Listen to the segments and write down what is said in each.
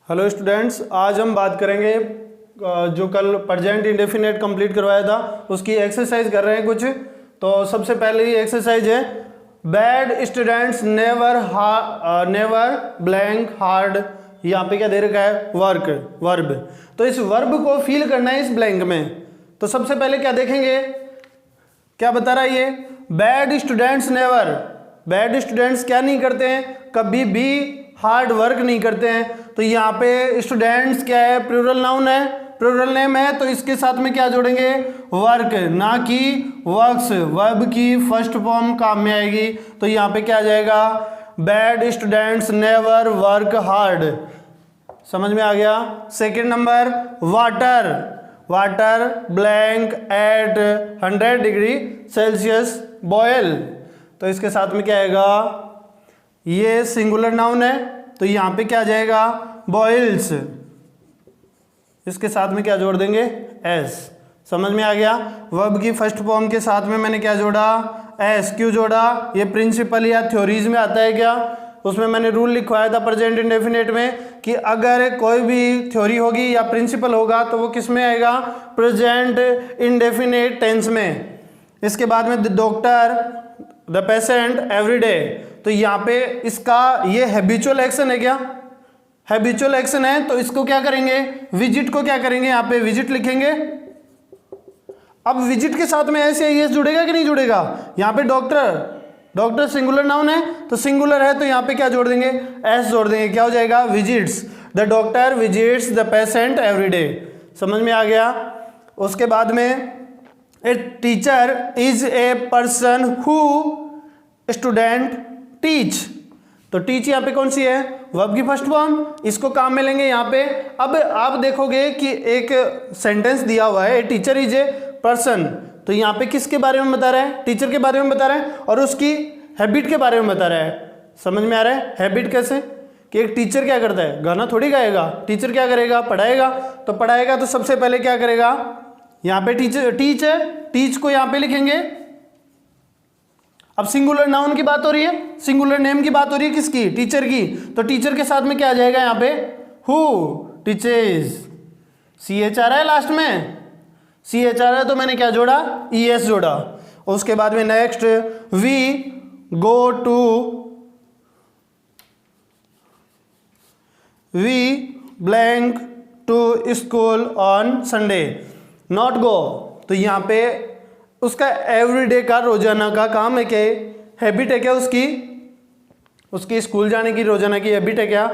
Hello students, आज हम बात करेंगे जो कल प्रेजेंट इंडेफिनेट कंप्लीट करवाया था उसकी एक्सरसाइज कर रहे हैं कुछ। तो सबसे पहले ये एक्सरसाइज है, bad students never blank hard. यहाँ पे क्या दे रखा है, वर्ब। तो इस वर्ब को फिल करना है इस ब्लैंक में। तो सबसे पहले क्या देखेंगे, क्या बता रहा है ये, bad students never, bad students क्या नहीं करते हैं, कभी भी हार्ड वर्क नहीं करते हैं। तो यहाँ पे स्टूडेंट्स क्या है, प्लूरल नाउन है, प्लूरल नेम है, तो इसके साथ में क्या जोड़ेंगे, वर्क, ना कि वर्क्स। वर्ब की फर्स्ट फॉर्म काम में आएगी, तो यहाँ पे क्या आ जाएगा, bad students never work hard. समझ में आ गया। Second number, water blank at 100 degree Celsius boil. तो इसके साथ में क्या आएगा, ये सिंगुलर नाउन है, तो यहां पे क्या आ जाएगा, बॉइल्स। इसके साथ में क्या जोड़ देंगे, एस। समझ में आ गया। वर्ब की फर्स्ट फॉर्म के साथ में मैंने क्या जोड़ा, एस। क्यों जोड़ा, ये प्रिंसिपल या थ्योरीज में आता है क्या, उसमें मैंने रूल लिखवाया था प्रेजेंट इंडेफिनेट में कि अगर कोई भी थ्योरी होगी या प्रिंसिपल होगा तो वो किस में आएगा, प्रेजेंट इंडेफिनेट टेंस में। इसके बाद में the doctor, the patient, everyday. तो यहाँ पे इसका ये हैबिचुअल एक्शन है क्या, हैबिचुअल एक्शन है, तो इसको क्या करेंगे, विजिट को क्या करेंगे, यहाँ पे विजिट लिखेंगे। अब विजिट के साथ में ऐसे एस जुड़ेगा कि नहीं जुड़ेगा, यहाँ पे डॉक्टर सिंगुलर नाउन है, तो सिंगुलर है, तो यहाँ पे क्या जोड़ देंगे, एस जोड़ देंगे, क्या हो जाएगा, visits. The doctor visits the patient everyday. समझ में आ गया। उसके बाद में a teacher is a person who student teach. तो टीच यहाँ पे कौन सी है, वर्ब की फर्स्ट फॉर्म, इसको काम में लेंगे यहाँ पे। अब आप देखोगे कि एक सेंटेंस दिया हुआ है, a teacher is a person, तो यहाँ पे किसके बारे में बता रहा है, टीचर के बारे में बता रहा है, और उसकी हैबिट के बारे में बता रहा है। समझ में आ रहा है, हैबिट कैसे, कि एक टीचर क्या करता है, गाना थोड़ी गाएगा, टीचर क्या करेगा, पढ़ाएगा। तो पढ़ाएगा तो सबसे पहले क्या करेगा, यहाँ पे टीच है, टीच को यहाँ पे लिखेंगे। अब सिंगुलर नाउन की बात हो रही है, सिंगुलर नेम की बात हो रही है, किसकी, टीचर की। तो टीचर के साथ में क्या आ जाएगा यहाँ पे, हु टीचर्स, CH आ रहा है लास्ट में, CH आ रहा है, तो मैंने क्या जोड़ा, ES जोड़ा। उसके बाद में next, we go to, we blank to school on Sunday, not go. तो यहाँ पे उसका एवरीडे का, रोजाना का काम है क्या, हैबिट है क्या उसकी स्कूल जाने की रोजाना की हैबिट है क्या,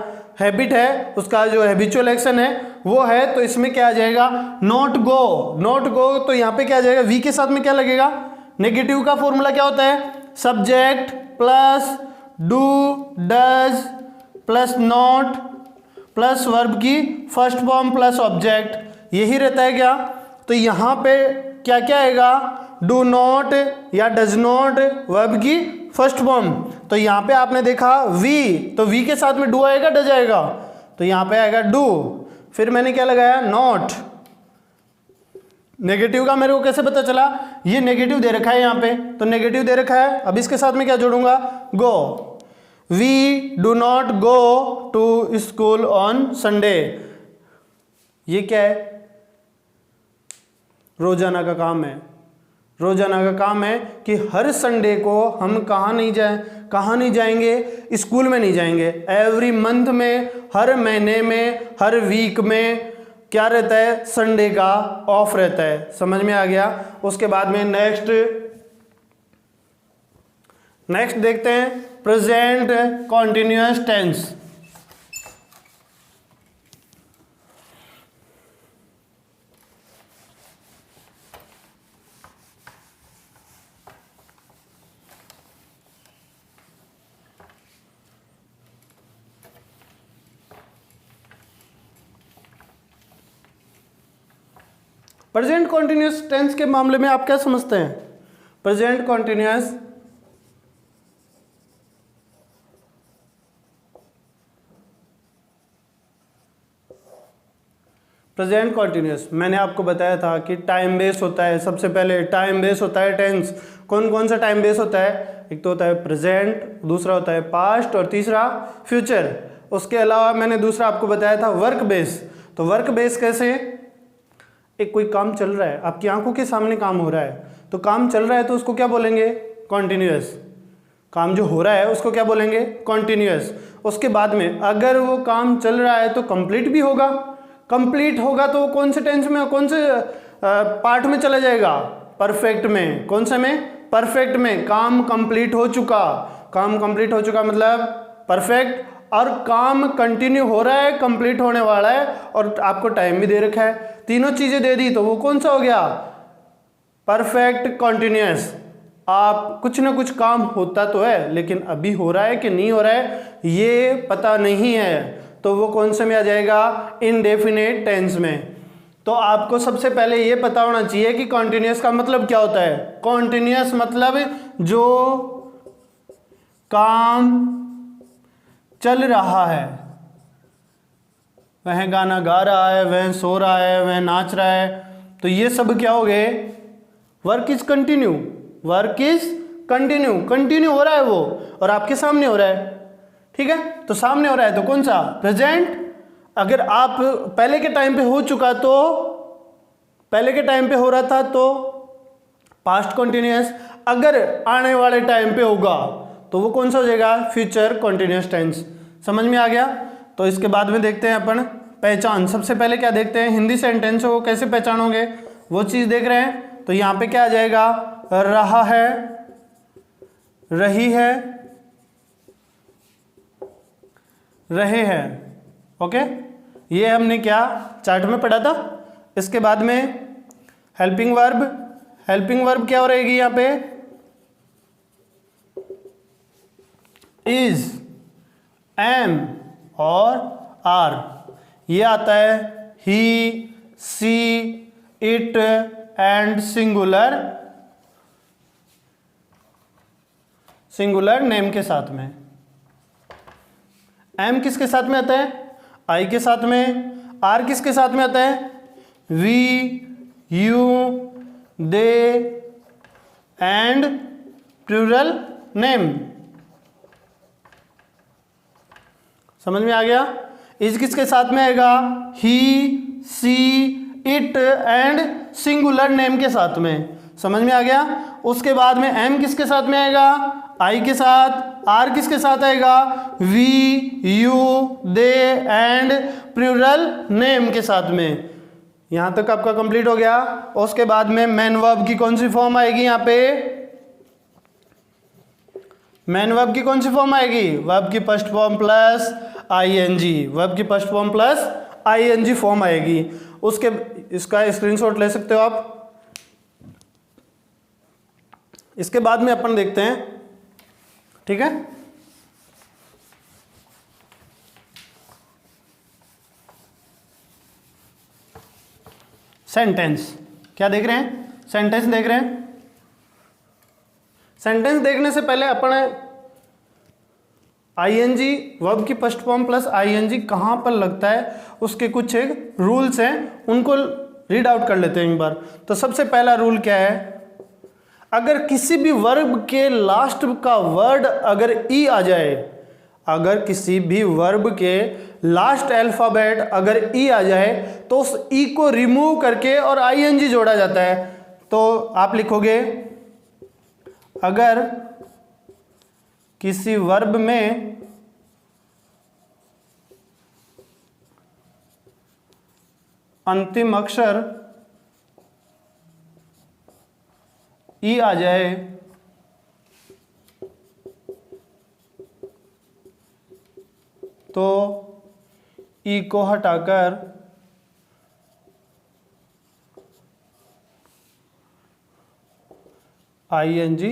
हैबिट है, उसका जो हैबिचुअल एक्शन है वो है। तो इसमें क्या आ जाएगा, नॉट गो। तो यहाँ पे क्या आ जाएगा, वी के साथ में क्या लगेगा, नेगेटिव का फॉर्मूला क्या होता है, subject plus do does plus not plus verb की फर्स्ट फॉर्म प्लस ऑब्जेक्ट, यही रहता है क्या। तो यहाँ पे क्या क्या आएगा, डू नॉट या डज नॉट, वर्ब की फर्स्ट फॉर्म। तो यहाँ पे आपने देखा वी, तो वी के साथ में डू आएगा, डज आएगा, तो यहाँ पे आएगा डू। फिर मैंने क्या लगाया, नॉट। नेगेटिव का मेरे को कैसे पता चला, ये नेगेटिव दे रखा है यहाँ पे, तो नेगेटिव दे रखा है। अब इसके साथ में क्या जोड़ूंगा, go, we do not go to school on Sunday. ये क्या है, रोजाना का काम है, रोजाना का काम है कि हर संडे को हम कहाँ नहीं जाएंगे, स्कूल में नहीं जाएंगे। एवरी मंथ में, हर महीने में, हर वीक में क्या रहता है, संडे का ऑफ रहता है। समझ में आ गया। उसके बाद में नेक्स्ट देखते हैं, present continuous tense. Present continuous tense के मामले में आप क्या समझते हैं, प्रेजेंट कॉन्टिन्यूअस मैंने आपको बताया था कि टाइम बेस होता है। सबसे पहले टाइम बेस होता है टेंस। कौन कौन सा टाइम बेस होता है, एक तो होता है प्रेजेंट, दूसरा होता है पास्ट और तीसरा फ्यूचर। उसके अलावा मैंने दूसरा आपको बताया था वर्क बेस। तो वर्क बेस कैसे, एक कोई काम चल रहा है, आपकी आंखों के सामने काम हो रहा है, तो काम चल रहा है तो उसको क्या बोलेंगे, कॉन्टिन्यूअस। काम जो हो रहा है उसको क्या बोलेंगे, कॉन्टिन्यूअस। उसके बाद में अगर वो काम चल रहा है तो कंप्लीट भी होगा, कंप्लीट होगा तो वो कौन से टेंस में, कौन से पार्ट में चला जाएगा, परफेक्ट में। कौन से में, परफेक्ट में। काम कंप्लीट हो चुका, काम कंप्लीट हो चुका मतलब परफेक्ट, और काम कंटिन्यू हो रहा है, कंप्लीट होने वाला है, और आपको टाइम भी दे रखा है। तीनों चीजें दे दी तो वो कौन सा हो गया, परफेक्ट कॉन्टिन्यूअस। आप कुछ ना कुछ काम होता तो है, लेकिन अभी हो रहा है कि नहीं हो रहा है ये पता नहीं है, तो वो कौन से में आ जाएगा, इनडेफिनेट टेंस में। तो आपको सबसे पहले ये पता होना चाहिए कि कॉन्टिन्यूअस का मतलब क्या होता है। कॉन्टिन्यूअस मतलब जो काम चल रहा है, वह गाना गा रहा है, वह सो रहा है, वह नाच रहा है, तो ये सब क्या हो गए, work is continue, work is continue, continue हो रहा है वो, और आपके सामने हो रहा है। ठीक है, तो सामने हो रहा है तो कौन सा, प्रेजेंट। अगर आप पहले के टाइम पे हो चुका तो, पहले के टाइम पे हो रहा था तो पास्ट कंटिन्यूअस, अगर आने वाले टाइम पे होगा तो वो कौन सा हो जाएगा, फ्यूचर कंटिन्यूअस टेंस। समझ में आ गया। तो इसके बाद में देखते हैं अपन पहचान। सबसे पहले क्या देखते हैं, हिंदी सेंटेंस को कैसे पहचानोगे वो चीज देख रहे हैं। तो यहां पे क्या आ जाएगा, रहा है, रही है, रहे हैं। ओके, ये हमने क्या चार्ट में पढ़ा था। इसके बाद में हेल्पिंग वर्ब, हेल्पिंग वर्ब क्या हो रहेगी यहां पे, इज, एम और आर। ये आता है he, she, it and singular, singular name के साथ में। एम किसके साथ में आता है, आई के साथ में। आर किसके साथ में आता है, we, you, they and plural name. समझ में आ गया। इज किसके साथ में आएगा, he, she, it and singular name के साथ में। समझ में आ गया। उसके बाद में एम किसके साथ में आएगा, आई के साथ। आर किसके साथ आएगा, we, you, they and plural name के साथ में। यहां तक आपका कंप्लीट हो गया। उसके बाद में मेन वर्ब की कौन सी फॉर्म आएगी, यहां पे मेन वर्ब की कौन सी फॉर्म आएगी, वर्ब की first form plus ING, verb की first form plus ING form आएगी। उसके इसका स्क्रीनशॉट ले सकते हो आप। इसके बाद में अपन देखते हैं, ठीक है, सेंटेंस। क्या देख रहे हैं, सेंटेंस देख रहे हैं। सेंटेंस देखने से पहले अपन आईएनजी, वर्ब की फर्स्ट फॉर्म प्लस आईएनजी कहां पर लगता है उसके कुछ एक रूल्स हैं, उनको रीड आउट कर लेते हैं एक बार। तो सबसे पहला रूल क्या है, अगर किसी भी वर्ब के लास्ट का वर्ड अगर ई आ जाए, अगर किसी भी वर्ब के लास्ट अल्फाबेट अगर ई आ जाए तो उस ई को रिमूव करके और आईएनजी जोड़ा जाता है। तो आप लिखोगे, अगर किसी वर्ब में अंतिम अक्षर ई आ जाए तो ई को हटाकर आईएनजी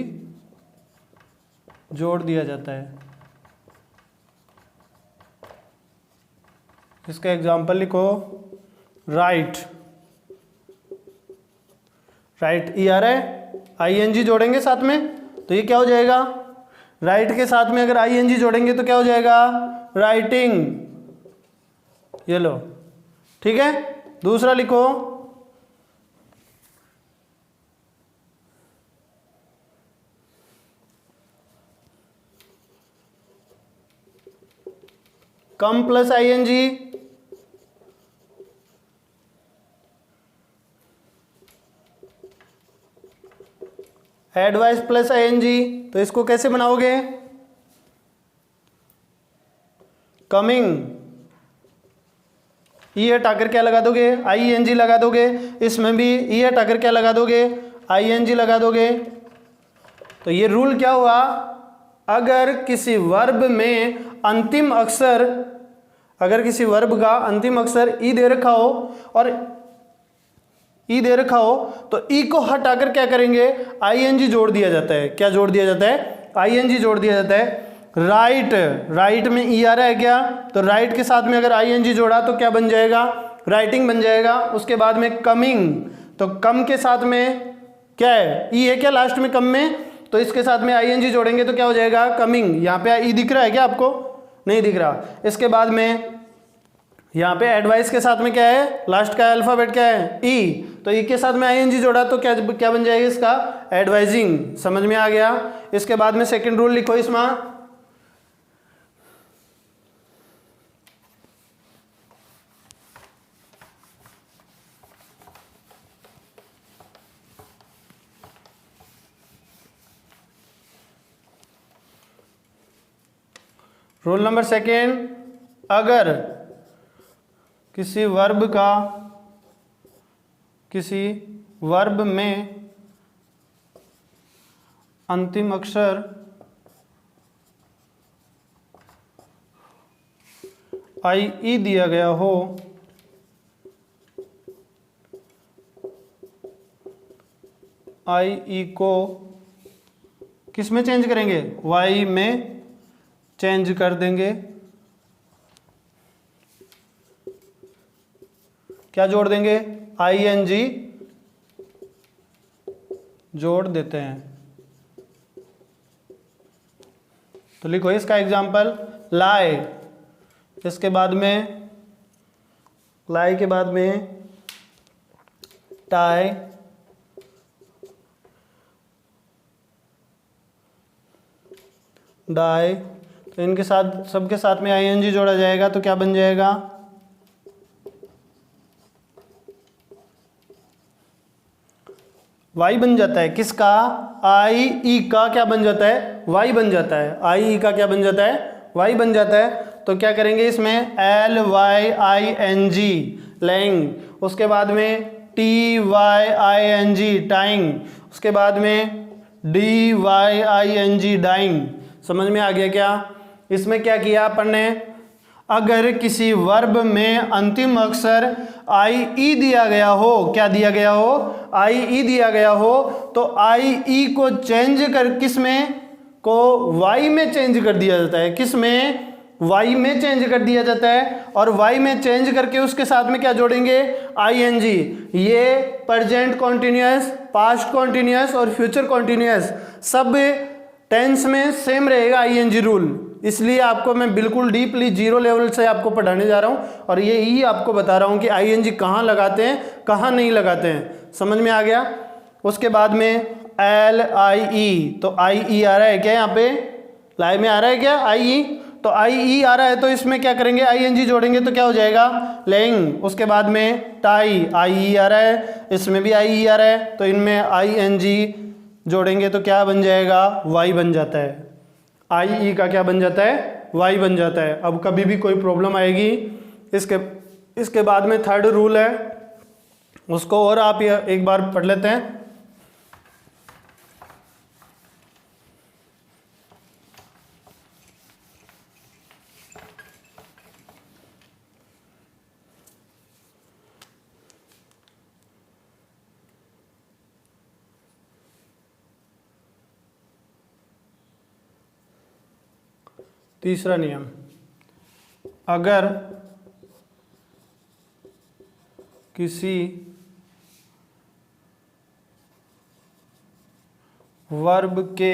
जोड़ दिया जाता है। इसका एग्जाम्पल लिखो, राइट, राइट ई आ रहा है, आईएनजी जोड़ेंगे साथ में तो ये क्या हो जाएगा, राइट के साथ में अगर आईएनजी जोड़ेंगे तो क्या हो जाएगा, राइटिंग। ये लो, ठीक है। दूसरा लिखो, come plus ING, advice plus ING, तो इसको कैसे बनाओगे? कमिंग, ई हटाकर क्या लगा दोगे? आईएनजी लगा दोगे। इसमें भी ई हटाकर क्या लगा दोगे? आईएनजी लगा दोगे। तो ये रूल क्या हुआ? अगर किसी वर्ब में अंतिम अक्षर, अगर किसी वर्ब का अंतिम अक्षर ई दे रखा हो और ई दे रखा हो तो ई को हटाकर क्या करेंगे? आईएनजी जोड़ दिया जाता है। क्या जोड़ दिया जाता है? आईएनजी जोड़ दिया जाता है। राइट, राइट में ई आ रहा है क्या? तो राइट के साथ में अगर आईएनजी जोड़ा तो क्या बन जाएगा? राइटिंग बन जाएगा। उसके बाद में कमिंग, तो कम के साथ में क्या है? ई है क्या लास्ट में कम में? तो इसके साथ में आईएनजी जोड़ेंगे तो क्या हो जाएगा? कमिंग। यहाँ पे ई दिख रहा है क्या आपको? नहीं दिख रहा। इसके बाद में यहाँ पे एडवाइस के साथ में क्या है? लास्ट का अल्फाबेट क्या है? ई। तो ई के साथ में आईएनजी जोड़ा तो क्या क्या बन जाएगा इसका? एडवाइजिंग। समझ में आ गया? इसके बाद में सेकंड रूल लिखो इसमें। रूल नंबर सेकेंड, अगर किसी वर्ब में अंतिम अक्षर आई ई दिया गया हो आई ई को किस में चेंज करेंगे? वाई में चेंज कर देंगे। क्या जोड़ देंगे? आईएनजी जोड़ देते हैं। तो लिखो इसका एग्जाम्पल, लाई, इसके बाद में लाई के बाद में टाई, डाई, तो इनके साथ सबके साथ में आईएनजी जोड़ा जाएगा तो क्या बन जाएगा? वाई बन जाता है। किसका? आई ई का क्या बन जाता है? वाई बन जाता है। आई ई का क्या बन जाता है? वाई बन जाता है। तो क्या करेंगे इसमें? L Y I N G, lying. उसके बाद में T Y I N G, tying. उसके बाद में D Y I N G, dying. समझ में आ गया क्या? इसमें क्या किया अपन ने? अगर किसी वर्ब में अंतिम अक्षर आई ई दिया गया हो, क्या दिया गया हो? आई ई दिया गया हो, तो आई ई को चेंज कर किस में को वाई में चेंज कर दिया जाता है। किस में? वाई में चेंज कर दिया जाता है। और वाई में चेंज करके उसके साथ में क्या जोड़ेंगे? आईएनजी। ये प्रेजेंट कॉन्टिन्यूअस, पास्ट कॉन्टिन्यूअस और फ्यूचर कॉन्टिन्यूअस सब टेंस में सेम रहेगा आईएनजी रूल। इसलिए आपको मैं बिल्कुल डीपली जीरो लेवल से आपको पढ़ाने जा रहा हूं और ये ही आपको बता रहा हूं कि आईएनजी कहाँ लगाते हैं, कहाँ नहीं लगाते हैं। समझ में आ गया? उसके बाद में एल आई ई, तो आई ई आ रहा है क्या यहाँ पे? लाई में आ रहा है क्या आई ई? तो आई ई आ रहा है तो इसमें क्या करेंगे? आईएनजी जोड़ेंगे तो क्या हो जाएगा? लेइंग। उसके बाद में टाई, आई ई आ रहा है, इसमें भी आई ई आ रहा है, तो इनमें आईएनजी जोड़ेंगे तो क्या बन जाएगा? वाई बन जाता है। आई ई का क्या बन जाता है? वाई बन जाता है। अब कभी भी कोई प्रॉब्लम आएगी इसके बाद में थर्ड रूल है, उसको और आप एक बार पढ़ लेते हैं। तीसरा नियम, अगर किसी वर्ब के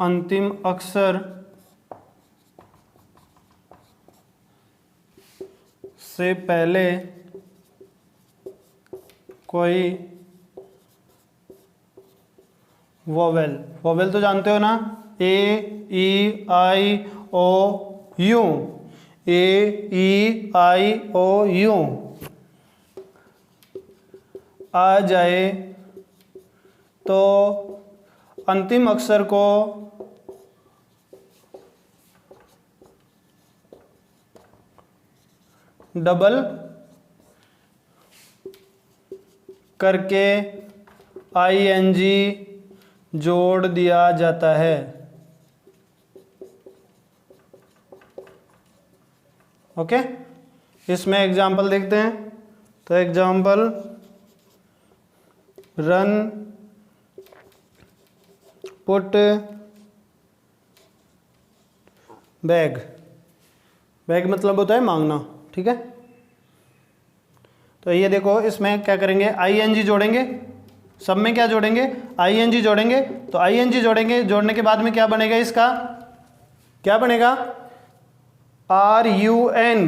अंतिम अक्षर से पहले कोई वोवेल, वोवेल तो जानते हो ना? ए ई आई ओ यू, A-E-I-O-U आ जाए तो अंतिम अक्षर को डबल करके ING जोड़ दिया जाता है। ओके, इसमें एग्जाम्पल देखते हैं। तो example, run, put, bag. Bag मतलब होता है मांगना, ठीक है। तो ये देखो, इसमें क्या करेंगे, ING जोड़ेंगे। सब में क्या जोड़ेंगे, ING जोड़ेंगे। तो ING जोड़ेंगे, जोड़ने के बाद में क्या बनेगा, इसका क्या बनेगा, RUN।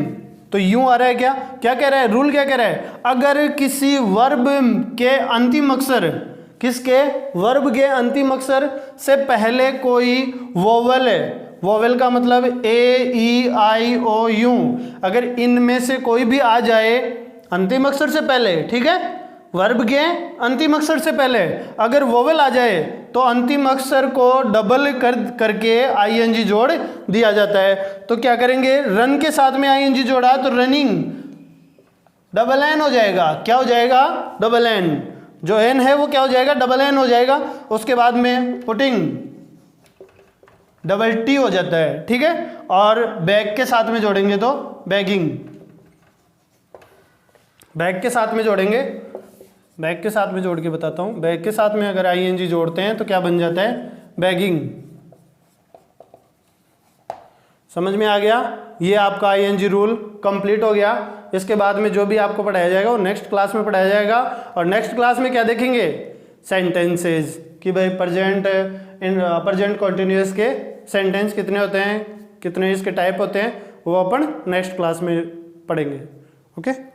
तो यूं आ रहा है, क्या क्या कह रहा है, रूल क्या कह रहा है, अगर किसी वर्ब के अंतिम अक्षर, किसके, वर्ब के अंतिम अक्षर से पहले कोई वोवेल है, वोवेल का मतलब A-E-I-O-U, अगर इनमें से कोई भी आ जाए अंतिम अक्षर से पहले, ठीक है, वर्ब के अंतिम अक्षर से पहले अगर वोवेल आ जाए तो अंतिम अक्षर को डबल करके ING जोड़ दिया जाता है। तो क्या करेंगे, रन के साथ में ING जोड़ा तो रनिंग, डबल एन हो जाएगा। क्या हो जाएगा, डबल एन। जो एन है वो क्या हो जाएगा, डबल एन हो जाएगा। उसके बाद में पुटिंग, डबल टी हो जाता है, ठीक है। और बैग के साथ में जोड़ेंगे तो बैगिंग, बैग के साथ में जोड़ेंगे, बैग के साथ में जोड़ के बताता हूँ। बैग के साथ में अगर ING जोड़ते हैं तो क्या बन जाता है, बैगिंग। समझ में आ गया, ये आपका ING रूल कंप्लीट हो गया। इसके बाद में जो भी आपको पढ़ाया जाएगा वो नेक्स्ट क्लास में पढ़ाया जाएगा। और नेक्स्ट क्लास में क्या देखेंगे, सेंटेंसेस, कि भाई प्रेजेंट कॉन्टिन्यूअस के सेंटेंस कितने होते हैं, कितने इसके टाइप होते हैं, वो अपन नेक्स्ट क्लास में पढ़ेंगे। ओके।